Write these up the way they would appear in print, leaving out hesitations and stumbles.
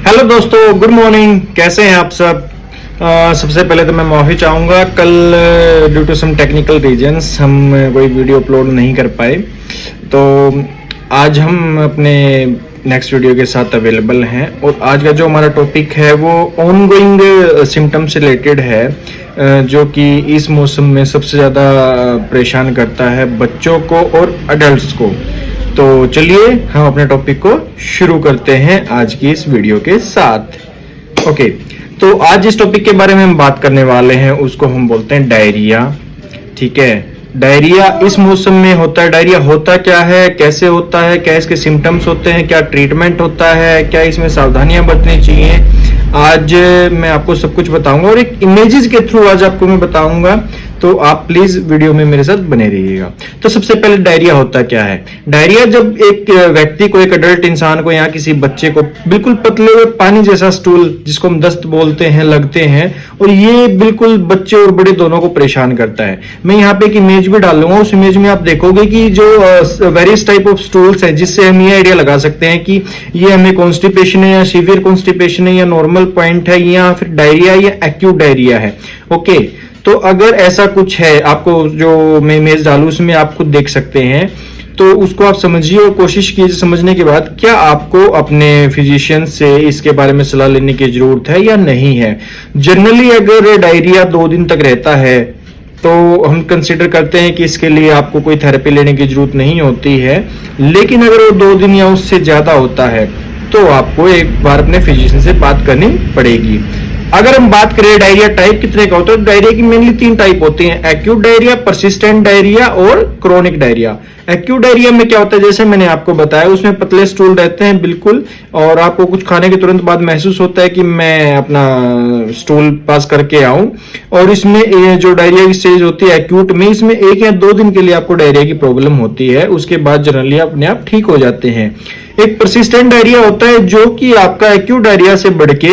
Hello दोस्तों, good morning. कैसे हैं आप सब? सबसे पहले तो मैं माफी चाहूँगा, कल due to some technical reasons हम कोई वीडियो अपलोड नहीं कर पाए। तो आज हम अपने नेक्स्ट वीडियो के साथ अवेलेबल हैं और आज का जो हमारा टॉपिक है वो ऑनगोइंग सिम्टम से रिलेटेड है, जो कि इस मौसम में सबसे ज़्यादा परेशान करता है बच्चों को और अडल्ट्स को। तो चलिए हम अपने टॉपिक को शुरू करते हैं आज की इस वीडियो के साथ। ओके, तो आज इस टॉपिक के बारे में हम बात करने वाले हैं, उसको हम बोलते हैं डायरिया। ठीक है, डायरिया इस मौसम में होता है। डायरिया होता क्या है, कैसे होता है, क्या इसके सिम्टम्स होते हैं, क्या ट्रीटमेंट होता है, क्या इसमें सावधानियां बरतनी चाहिए, आज मैं आपको सब कुछ बताऊंगा और एक इमेजेस के थ्रू आज आपको मैं बताऊंगा। तो आप प्लीज वीडियो में मेरे साथ बने रहिएगा। तो सबसे पहले डायरिया होता क्या है। डायरिया जब एक व्यक्ति को, एक अडल्ट इंसान को या किसी बच्चे को बिल्कुल पतले हुए पानी जैसा स्टूल, जिसको हम दस्त बोलते हैं, लगते हैं और ये बिल्कुल बच्चे और बड़े दोनों को परेशान करता है। मैं यहाँ पे एक इमेज भी डालूंगा, उस इमेज में आप देखोगे कि जो वेरियस टाइप ऑफ स्टूल्स है, जिससे हम ये आइडिया लगा सकते हैं कि ये हमें कॉन्स्टिपेशन है या सीवियर कॉन्स्टिपेशन है या नॉर्मल पॉइंट है या फिर डायरिया या एक्यूट डायरिया है। ओके, तो अगर ऐसा कुछ है, आपको जो मैं इमेज डालू उसमें आप खुद देख सकते हैं, तो उसको आप समझिए और कोशिश कीजिए समझने के बाद क्या आपको अपने फिजिशियन से इसके बारे में सलाह लेने की जरूरत है या नहीं है। जनरली अगर डायरिया 2 दिन तक रहता है तो हम कंसिडर करते हैं कि इसके लिए आपको कोई थेरेपी लेने की जरूरत नहीं होती है, लेकिन अगर वो 2 दिन या उससे ज्यादा होता है तो आपको एक बार अपने फिजिशियन से बात करनी पड़ेगी। अगर हम बात करें डायरिया टाइप कितने का होता है, तो डायरिया की मेनली 3 टाइप होती हैं, एक्यूट डायरिया, परसिस्टेंट डायरिया और क्रोनिक डायरिया। एक्यूट डायरिया में क्या होता है, जैसे मैंने आपको बताया, उसमें पतले स्टूल रहते हैं बिल्कुल, और आपको कुछ खाने के तुरंत बाद महसूस होता है कि मैं अपना स्टूल पास करके आऊं। और इसमें ये जो डायरिया की स्टेज होती है एक्यूट में, इसमें 1 या 2 दिन के लिए आपको डायरिया की प्रॉब्लम होती है, उसके बाद जनरली अपने आप ठीक हो जाते हैं। एक परसिस्टेंट डायरिया होता है जो कि आपका एक्यूट डायरिया से बढ़ के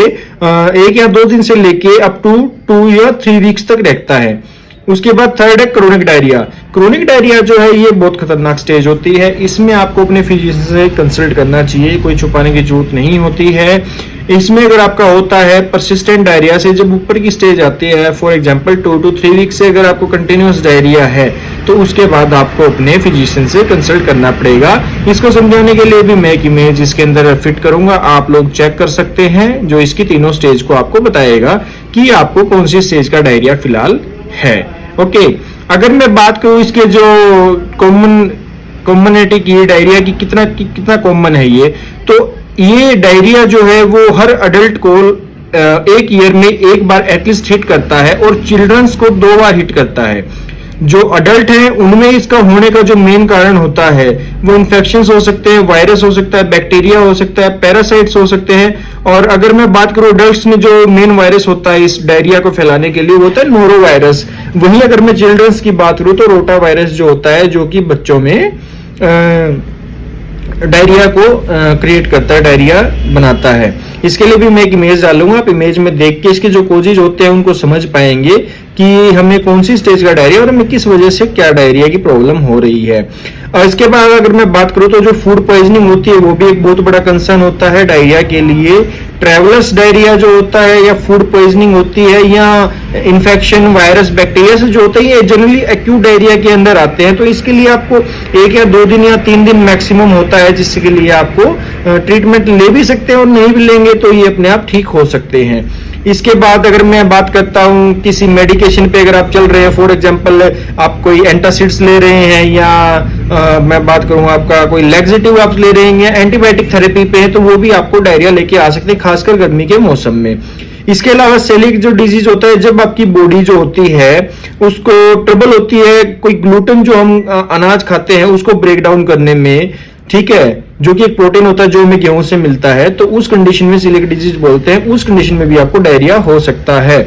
1 या 2 दिन से लेके अप टू 2 या 3 वीक्स तक रहता है। उसके बाद थर्ड है क्रोनिक डायरिया। क्रोनिक डायरिया जो है ये बहुत खतरनाक स्टेज होती है, इसमें आपको अपने फिजिशियन से कंसल्ट करना चाहिए, कोई छुपाने की जरूरत नहीं होती है। इसमें अगर आपका होता है परसिस्टेंट डायरिया से जब ऊपर की स्टेज आती है, फॉर एग्जांपल 2 to 3 वीक से अगर आपको कंटिन्यूअस डायरिया है, तो उसके बाद आपको अपने फिजिशियन से कंसल्ट करना पड़ेगा। इसको समझाने के लिए भी मैं एक इमेज इसके अंदर फिट करूंगा, आप लोग चेक कर सकते हैं, जो इसकी तीनों स्टेज को आपको बताएगा कि आपको कौन सी स्टेज का डायरिया फिलहाल है। ओके, अगर मैं बात करूं इसके जो कॉमनिटी की डायरिया की कितना कॉमन है ये, तो ये डायरिया जो है वो हर अडल्ट को 1 ईयर में 1 बार एटलीस्ट हिट करता है और चिल्ड्रंस को 2 बार हिट करता है। जो अडल्ट हैं उनमें इसका होने का जो मेन कारण होता है वो इन्फेक्शंस हो सकते हैं, वायरस हो सकता है, बैक्टीरिया हो सकता है, पैरासाइट्स हो सकते हैं। और अगर मैं बात करूं अडल्ट्स में जो मेन वायरस होता है इस डायरिया को फैलाने के लिए, वो होता है नोरो वायरस। वहीं अगर मैं चिल्ड्रंस की बात करूं तो रोटा वायरस जो होता है, जो कि बच्चों में डायरिया को क्रिएट करता है, डायरिया बनाता है। इसके लिए भी मैं एक इमेज डालूंगा, आप इमेज में देख के इसके जो कोजेज होते हैं उनको समझ पाएंगे कि हमें कौन सी स्टेज का डायरिया और हमें किस वजह से क्या डायरिया की प्रॉब्लम हो रही है। और इसके बाद अगर मैं बात करूं तो जो फूड पॉइजनिंग होती है वो भी एक बहुत बड़ा कंसर्न होता है डायरिया के लिए। ट्रेवलर्स डायरिया जो होता है या फूड पॉइजनिंग होती है या इन्फेक्शन वायरस बैक्टीरिया से जो होता है, ये जनरली एक्यूट डायरिया के अंदर आते हैं। तो इसके लिए आपको 1 या 2 दिन या 3 दिन मैक्सिमम होता है, जिसके लिए आपको ट्रीटमेंट ले भी सकते हैं और नहीं भी लेंगे तो ये अपने आप ठीक हो सकते हैं। इसके बाद अगर मैं बात करता हूं किसी मेडिकेशन पे अगर आप चल रहे हैं, फॉर एग्जांपल आप कोई एंटासिड्स ले रहे हैं या मैं बात करूं आपका कोई लैक्सेटिव आप ले रहे हैं या एंटीबायोटिक थेरेपी पे है, तो वो भी आपको डायरिया लेके आ सकते हैं, खासकर गर्मी के मौसम में। इसके अलावा सेलिक जो डिजीज होता है, जब आपकी बॉडी जो होती है उसको ट्रबल होती है कोई ग्लूटेन जो हम अनाज खाते हैं उसको ब्रेक डाउन करने में, ठीक है, जो कि एक प्रोटीन होता है जो हमें गेहूं से मिलता है, तो उस कंडीशन में सेलिक डिजीज बोलते हैं, उस कंडीशन में भी आपको डायरिया हो सकता है।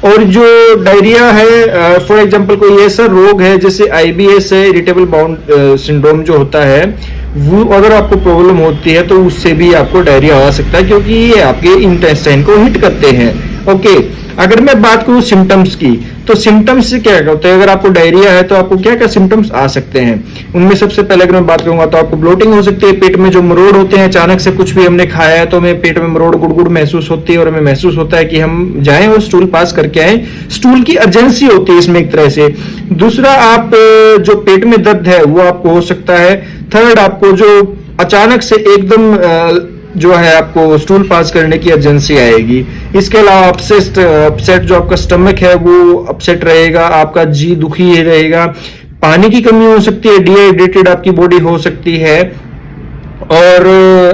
और जो डायरिया है, फॉर एग्जांपल कोई ऐसा रोग है जैसे IBS है, इरिटेबल बाउल सिंड्रोम जो होता है, वो अगर आपको प्रॉब्लम होती है तो उससे भी आपको डायरिया आ सकता है, क्योंकि ये आपके इंटेस्टाइन को हिट करते हैं। ओके, अगर मैं बात करूं सिम्टम्स की, तो सिम्टम्स से क्या होता है, अगर आपको डायरिया है तो आपको क्या क्या सिम्टम्स आ सकते हैं। उनमें सबसे पहले अगर मैं बात करूंगा तो आपको ब्लोटिंग हो सकती है, पेट में जो मरोड़ होते हैं, अचानक से कुछ भी हमने खाया है तो हमें पेट में मरोड़ गुड़गुड़ महसूस होती है और हमें महसूस होता है कि हम जाएं और स्टूल पास करके आए। स्टूल की अर्जेंसी होती है इसमें एक तरह से। दूसरा, आप जो पेट में दर्द है वो आपको हो सकता है। थर्ड, आपको जो अचानक से एकदम जो है आपको स्टूल पास करने की अर्जेंसी आएगी। इसके अलावा अपसेट जो आपका स्टमक है वो अपसेट रहेगा, आपका जी दुखी ही रहेगा, पानी की कमी हो सकती है, डिहाइड्रेटेड आपकी बॉडी हो सकती है, और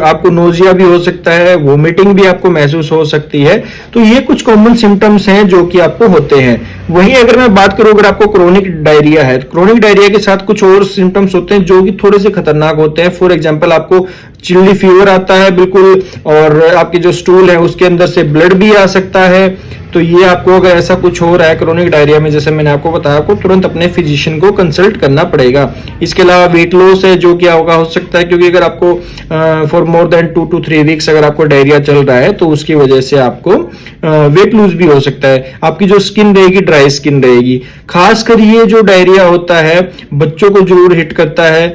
आपको नोजिया भी हो सकता है, वोमिटिंग भी आपको महसूस हो सकती है। तो ये कुछ कॉमन सिम्टम्स हैं जो कि आपको होते हैं। वहीं अगर मैं बात करूं, अगर आपको क्रोनिक डायरिया है, तो क्रोनिक डायरिया के साथ कुछ और सिम्टम्स होते हैं जो कि थोड़े से खतरनाक होते हैं। फॉर एग्जांपल, आपको चिल्ली फीवर आता है बिल्कुल, और आपके जो स्टूल है उसके अंदर से ब्लड भी आ सकता है। तो ये आपको अगर ऐसा कुछ हो रहा है क्रोनिक डायरिया में, जैसे मैंने आपको बताया, आपको तुरंत अपने फिजिशियन को कंसल्ट करना पड़ेगा। इसके अलावा वेट लॉस है जो कि आपका हो सकता है, क्योंकि अगर आपको for more than 2 to 3 weeks अगर आपको डायरिया चल रहा है तो उसकी वजह से आपको वेट लूज भी हो सकता है। आपकी जो स्किन रहेगी ड्राई स्किन रहेगी। खासकर ये जो डायरिया होता है बच्चों को जरूर हिट करता है,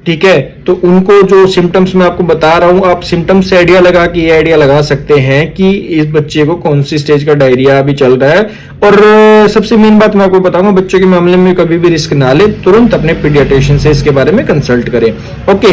ठीक है। तो उनको जो सिम्टम्स मैं आपको बता रहा हूं, आप सिम्टम्स से आइडिया लगा के ये आइडिया लगा सकते हैं कि इस बच्चे को कौन सी स्टेज का डायरिया अभी चल रहा है। और सबसे मेन बात मैं आपको बताऊंगा, बच्चों के मामले में कभी भी रिस्क ना ले, तुरंत अपने पीडियाट्रिशियन से इसके बारे में कंसल्ट करें। ओके,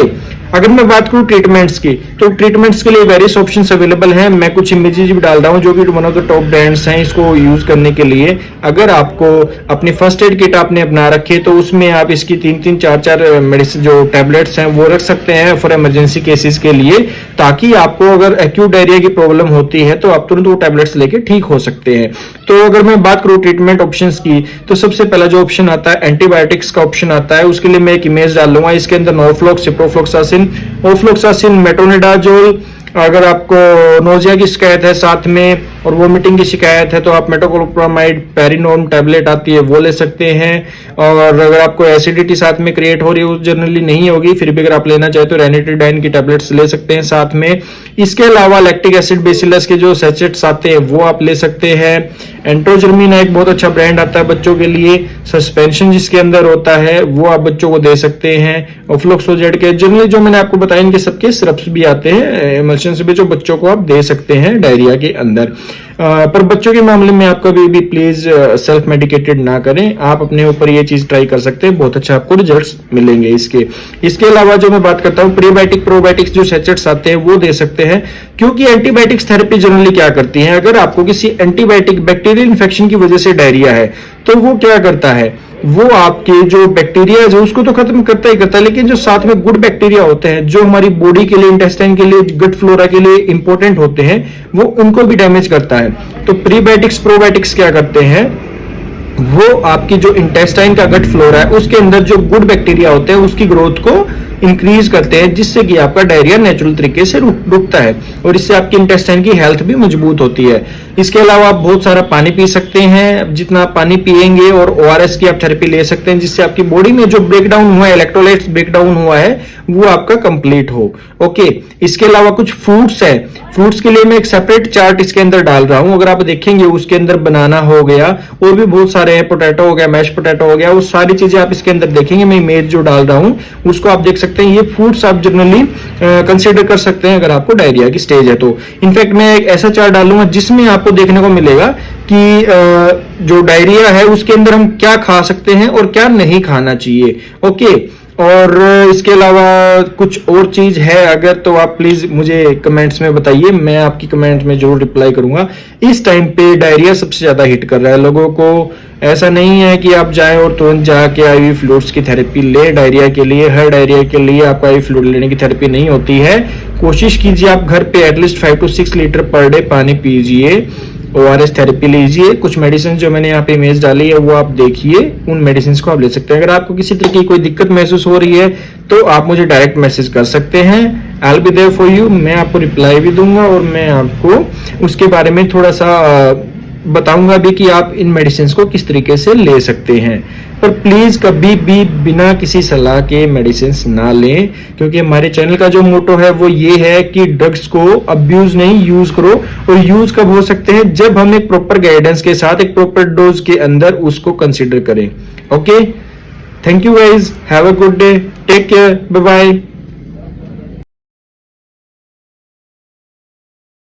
अगर मैं बात करूं ट्रीटमेंट्स की, तो ट्रीटमेंट्स के लिए वेरियस ऑप्शंस अवेलेबल हैं। मैं कुछ इमेजेस भी डाल रहा हूं जो कि one of the top brands हैं इसको यूज करने के लिए। अगर आपको अपनी फर्स्ट एड किट आपने अपना रखी तो उसमें आप इसकी 3-3, 4-4 मेडिसिन जो टैबलेट्स हैं वो रख सकते हैं फॉर इमरजेंसी केसेस के लिए, ताकि आपको अगर एक्यूट डायरिया की प्रॉब्लम होती है तो आप तुरंत वो टैबलेट्स लेके ठीक हो सकते हैं। तो अगर मैं बात करूं ट्रीटमेंट ऑप्शंस की, तो सबसे पहला जो ऑप्शन आता है एंटीबायोटिक्स का ऑप्शन आता है। उसके लिए मैं एक इमेज डाल लूंगा। इसके अंदर नॉर्फ्लॉक्स, सिप्रोफ्लॉक्सासिन, ओफ्लॉक्सासिन, मेट्रोनिडाजोल। अगर आपको नोजिया की शिकायत है साथ में और वोमिटिंग की शिकायत है तो आप मेटोक्लोप्रामाइड पेरिनोर्म टैबलेट आती है वो ले सकते हैं। और अगर आपको एसिडिटी साथ में क्रिएट हो रही है, वो जनरली नहीं होगी, फिर भी अगर आप लेना चाहे तो रेनिटिडाइन की टैबलेट्स ले सकते हैं साथ में। इसके अलावा लैक्टिक एसिड बेसिलस के जो सैचेट्स आते हैं वो आप ले सकते हैं। एंट्रोजर्मिन एक बहुत अच्छा ब्रांड आता है बच्चों के लिए, सस्पेंशन जिसके अंदर होता है वो आप बच्चों को दे सकते हैं। ओफ्लॉक्सोजेड के जनरली जो मैंने आपको बताया इनके सबके सिरप्स भी आते हैं एमल्शन से भी, जो बच्चों को आप दे सकते हैं डायरिया के अंदर। पर बच्चों के मामले में आप कभी भी प्लीज सेल्फ मेडिकेटेड ना करें। आप अपने ऊपर ये चीज ट्राई कर सकते हैं, बहुत अच्छा आपको रिजल्ट्स मिलेंगे इसके अलावा जो मैं बात करता हूँ प्रीबायोटिक प्रोबायोटिक्स जो सैचेट्स आते हैं वो दे सकते हैं, क्योंकि एंटीबायोटिक्स थेरेपी जनरली क्या करती है, अगर आपको किसी एंटीबायोटिक बैक्टीरियल इन्फेक्शन की वजह से डायरिया है तो वो क्या करता है, वो आपके जो बैक्टीरिया है उसको तो खत्म करता ही करता है, लेकिन जो साथ में गुड बैक्टीरिया होते हैं जो हमारी बॉडी के लिए, इंटेस्टाइन के लिए, गट फ्लोरा के लिए इंपॉर्टेंट होते हैं, वो उनको भी डैमेज करता है। तो प्रीबायोटिक्स प्रोबायोटिक्स क्या करते हैं, वो आपकी जो इंटेस्टाइन का गट फ्लोरा है उसके अंदर जो गुड बैक्टीरिया होते हैं उसकी ग्रोथ को इंक्रीज करते हैं, जिससे कि आपका डायरिया नेचुरल तरीके से रुकता है और इससे आपकी इंटेस्टाइन की हेल्थ भी मजबूत होती है। इसके अलावा आप बहुत सारा पानी पी सकते हैं, जितना आप पानी पिएंगे, और ओआरएस की आप थेरेपी ले सकते हैं, जिससे आपकी बॉडी में जो ब्रेकडाउन हुआ है, इलेक्ट्रोलाइट्स ब्रेकडाउन हुआ है, वो आपका कंप्लीट हो। ओके, इसके अलावा कुछ फ्रूट्स है, फ्रूट्स के लिए मैं एक सेपरेट चार्ट इसके अंदर डाल रहा हूं, अगर आप देखेंगे उसके अंदर बनाना हो गया और भी बहुत सारे हैं, पोटैटो हो गया, मैश पोटैटो हो गया, वो सारी चीजें आप इसके अंदर देखेंगे। मैं इमेज जो डाल रहा हूं उसको आप देख सकते हैं। ये फ्रूट्स आप जनरली कंसीडर कर सकते हैं अगर आपको डायरिया की स्टेज है तो। इनफैक्ट मैं एक ऐसा चार्ट डालूंगा जिसमें आपको देखने को मिलेगा कि जो डायरिया है उसके अंदर हम क्या खा सकते हैं और क्या नहीं खाना चाहिए। ओके, और इसके अलावा कुछ और चीज है अगर, तो आप प्लीज मुझे कमेंट्स में बताइए, मैं आपकी कमेंट्स में जरूर रिप्लाई करूंगा। इस टाइम पे डायरिया सबसे ज्यादा हिट कर रहा है लोगों को। ऐसा नहीं है कि आप जाएं और तुरंत जाके आईवी फ्लूइड्स की थेरेपी ले डायरिया के लिए। हर डायरिया के लिए आपको आईवी फ्लूइड लेने की थेरेपी नहीं होती है। कोशिश कीजिए आप घर पे at least 5 to 6 litre per day पानी पीजिए, ओआरएस थेरेपी लीजिए। कुछ मेडिसिन जो मैंने यहाँ पे इमेज डाली है वो आप देखिए, उन मेडिसिन को आप ले सकते हैं। अगर आपको किसी तरह की कोई दिक्कत महसूस हो रही है तो आप मुझे डायरेक्ट मैसेज कर सकते हैं। I will be there for you, मैं आपको रिप्लाई भी दूंगा और मैं आपको उसके बारे में थोड़ा सा बताऊंगा भी कि आप इन मेडिसिन को किस तरीके से ले सकते हैं। पर प्लीज कभी भी बिना किसी सलाह के मेडिसिन ना लें, क्योंकि हमारे चैनल का जो मोटो है वो ये है कि ड्रग्स को अब्यूज नहीं, यूज करो। और यूज कब हो सकते हैं, जब हम एक प्रॉपर गाइडेंस के साथ एक प्रॉपर डोज के अंदर उसको कंसिडर करें। Okay, thank you guys, have a good day, take care, bye bye.